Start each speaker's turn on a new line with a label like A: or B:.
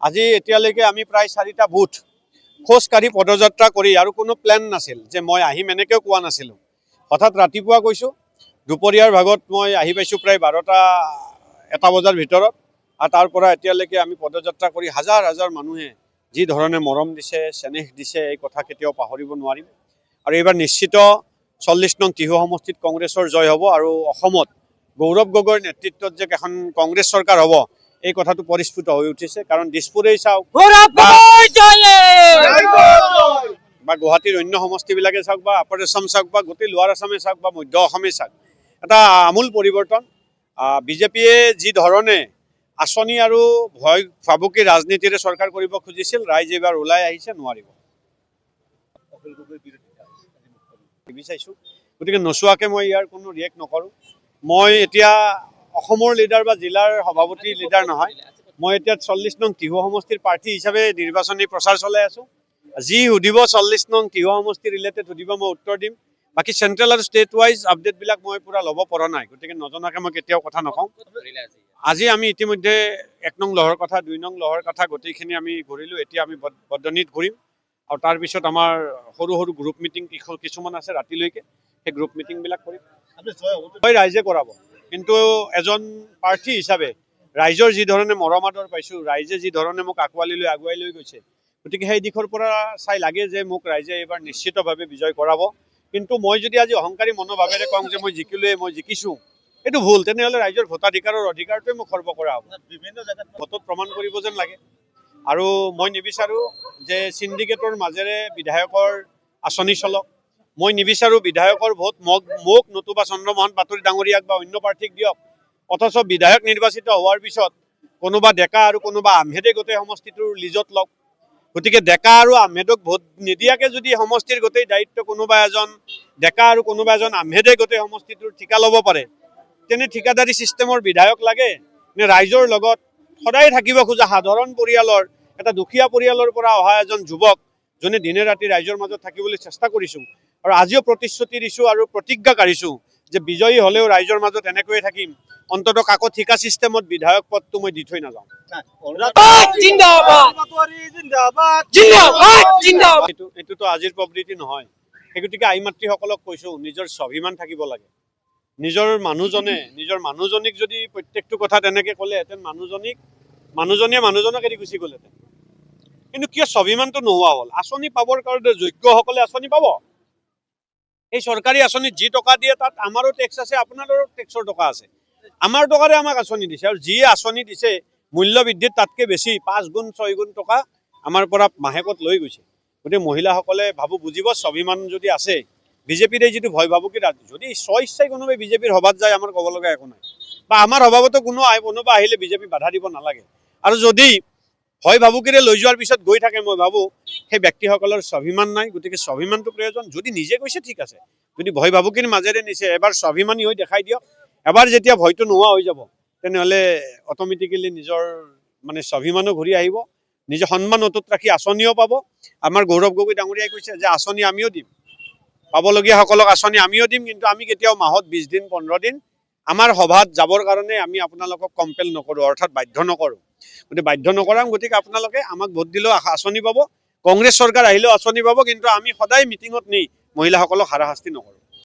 A: আজি এতিয়ালৈকে আমি প্ৰায় 4টা বুথ খোজকাঢ়ি পদযাত্ৰা কৰি আৰু কোনো প্লেন নাছিল যে মই আহিম এনেকেও কোৱা নাছিলোঁ। হঠাৎ ৰাতিপুৱা কৈছোঁ, দুপৰীয়াৰ ভাগত মই আহি পাইছোঁ প্ৰায় 12টা বজাৰ ভিতৰত। আৰু তাৰ পৰা এতিয়ালৈকে আমি পদযাত্ৰা কৰি হাজাৰ হাজাৰ মানুহে যি ধৰণে মৰম দিছে, চেনেহ দিছে, এই কথা কেতিয়াও পাহৰিব নোৱাৰিম। আৰু এইবাৰ নিশ্চিত 40 নং টিহু সমষ্টিত কংগ্ৰেছৰ জয় হ'ব আৰু অসমত গৌৰৱ গগৈৰ নেতৃত্বত যে এখন কংগ্ৰেছ চৰকাৰ হ'ব এই কথাটো পৰিস্ফুট হৈ উঠিছে। কাৰণ দিছপুৰেই চাওক বা গুৱাহাটীৰ অন্য সমষ্টিবিলাকে চাওক বা আপাৰ আছাম চাওক বা গোটেই লোৱাৰ আছামে চাওক বা মধ্য অসমেই চাওক, এটা আমূল পৰিৱৰ্তন। বিজেপিয়ে যি ধৰণে আঁচনি আৰু ভয় ভাবুকি ৰাজনীতিৰে চৰকাৰ কৰিব খুজিছিল, ৰাইজ এইবাৰ ওলাই আহিছে, নোৱাৰিব। বিচাৰিছোঁ, গতিকে নোচোৱাকৈ মই ইয়াৰ কোনো ৰিয়েক্ট নকৰোঁ। মই এতিয়া অসমৰ লিডাৰ বা জিলাৰ সভাপতি লিডাৰ নহয়, মই এতিয়া 40 নং টিহু সমষ্টিৰ প্ৰাৰ্থী হিচাপে নিৰ্বাচনী প্ৰচাৰ চলাই আছোঁ। যি সুধিব 40 নং টিহু সমষ্টি ৰিলেটেড সুধিব, মই উত্তৰ দিম। বাকী চেণ্ট্ৰেল আৰু ষ্টেট ৱাইজ আপডেটবিলাক মই পূৰা ল'ব পৰা নাই, গতিকে নজনাকৈ মই কেতিয়াও কথা নকওঁ। আজি আমি ইতিমধ্যে 1 নং লহৰ কথা, 2 নং লহৰ কথা গোটেইখিনি আমি ঘূৰিলোঁ। এতিয়া আমি বদনিত ঘূৰিম আৰু তাৰপিছত আমাৰ সৰু সৰু গ্ৰুপ মিটিং কিছুমান আছে ৰাতিলৈকে, সেই গ্ৰুপ মিটিংবিলাক কৰিম। ৰাইজে কৰাব, কিন্তু এজন প্ৰাৰ্থী হিচাপে ৰাইজৰ যি ধৰণে মৰম আদৰ পাইছোঁ, ৰাইজে যি ধৰণে মোক আঁকোৱালি লৈ আগুৱাই লৈ গৈছে, গতিকে সেই দিশৰ পৰা চাই লাগে যে মোক ৰাইজে এইবাৰ নিশ্চিতভাৱে বিজয় কৰাব। কিন্তু মই যদি আজি অহংকাৰী মনোভাৱেৰে কওঁ যে মই জিকিলোৱে, মই জিকিছোঁ, এইটো ভুল। তেনেহ'লে ৰাইজৰ ভোটাধিকাৰৰ অধিকাৰটোৱে মোক খৰ্ব কৰা হ'ব। বিভিন্ন জেগাত ভোটত প্ৰমাণ কৰিব যেন লাগে। আৰু মই নিবিচাৰোঁ যে চিণ্ডিকেটৰ মাজেৰে বিধায়কৰ আঁচনি চলক। মই নিবিচাৰোঁ বিধায়কৰ ভোট মোক নতুবা চন্দ্ৰমোহন পাটোৱাৰী ডাঙৰীয়াক বা অন্য প্ৰাৰ্থীক দিয়ক, অথচ বিধায়ক নিৰ্বাচিত হোৱাৰ পিছত কোনোবা ডেকা আৰু কোনোবা আহমেদে গোটেই সমষ্টিটোৰ লিজত লওক। গতিকে ডেকা আৰু আহমেদক ভোট নিদিয়াকৈ যদি সমষ্টিৰ গোটেই দায়িত্ব কোনোবা এজন ডেকা আৰু কোনোবা এজন আহমেদে গোটেই সমষ্টিটোৰ ঠিকা ল'ব পাৰে, তেনে ঠিকাদাৰী ছিষ্টেমৰ বিধায়ক লাগে নে ৰাইজৰ লগত সদায় থাকিব খোজা সাধাৰণ পৰিয়ালৰ, এটা দুখীয়া পৰিয়ালৰ পৰা অহা এজন যুৱক যোনে দিনে ৰাতি ৰাইজৰ মাজত থাকিবলৈ চেষ্টা কৰিছোঁ আৰু আজিও প্ৰতিশ্ৰুতি দিছোঁ আৰু প্ৰতিজ্ঞা কাঢ়িছোঁ যে বিজয়ী হ'লেও ৰাইজৰ মাজত এনেকৈয়ে থাকিম, অন্ততঃ কাকো ঠিকা ছিষ্টেমত বিধায়ক পদটো মই দি থৈ নাযাওঁ। এইটোতো আজিৰ প্ৰবৃত্তি নহয়। সেই গতিকে আই মাতৃসকলক কৈছোঁ, নিজৰ স্বাভিমান থাকিব লাগে। নিজৰ মানুহজনীক যদি প্ৰত্যেকটো কথা তেনেকৈ ক'লেহেঁতেন, মানুহজনীয়ে মানুহজনক এৰি গুচি গ'লহেঁতেন। কিন্তু কিয় স্বাভিমানটো নোহোৱা হ'ল? আঁচনি পাবৰ কাৰণে যোগ্যসকলে আঁচনি পাব। এই চৰকাৰী আঁচনিত যি টকা দিয়ে তাত আমাৰো টেক্স আছে, আপোনালোকৰ টেক্সৰ টকা আছে। আমাৰ টকাৰে আমাক আঁচনি দিছে আৰু যি আঁচনি দিছে মূল্য বৃদ্ধিত তাতকৈ বেছি 5 গুণ 6 গুণ টকা আমাৰ পৰা মাহেকত লৈ গৈছে। গতিকে মহিলাসকলে ভাবোঁ বুজিব, স্বাভিমান যদি আছে, বিজেপিৰ এই যিটো ভয় ভাবুকি যদি স্বইচ্ছাই কোনোবাই বিজেপিৰ সভাত যায়, আমাৰ ক'ব লগা একো নাই। বা আমাৰ সভাপতো কোনোবা আহিলে বিজেপি বাধা দিব নালাগে। আৰু যদি ভয় ভাবুকিৰে লৈ যোৱাৰ পিছত গৈ থাকে, মই ভাবোঁ সেই ব্যক্তিসকলৰ স্বাভিমান নাই। গতিকে স্বাভিমানটো প্ৰয়োজন। যদি নিজে গৈছে ঠিক আছে, যদি ভয় ভাবুকিৰ মাজেৰে নিছে, এবাৰ স্বাভিমানী হৈ দেখাই দিয়ক। এবাৰ যেতিয়া ভয়টো নোহোৱা হৈ যাব, তেনেহ'লে অট'মেটিকেলি নিজৰ স্বাভিমানো ঘূৰি আহিব, নিজৰ সন্মান অটুট ৰাখি আঁচনিও পাব। আমাৰ গৌৰৱ গগৈ ডাঙৰীয়াই কৈছে যে আঁচনি আমিও দিম, পাবলগীয়াসকলক আঁচনি আমিও দিম, কিন্তু আমি কেতিয়াও মাহত 20 দিন 15 দিন আমাৰ সভাত যাবৰ কাৰণে আমি আপোনালোকক কম্পেল নকৰোঁ, অৰ্থাৎ বাধ্য নকৰোঁ। গতিকে বাধ্য নকৰাম। গতিকে আপোনালোকে আমাক ভোট দিলেও আঁচনি পাব, কংগ্ৰেছ চৰকাৰ আহিলেও আঁচনি পাব, কিন্তু আমি সদায় মিটিঙত নি মহিলাসকলক হাৰাশাস্তি নকৰোঁ।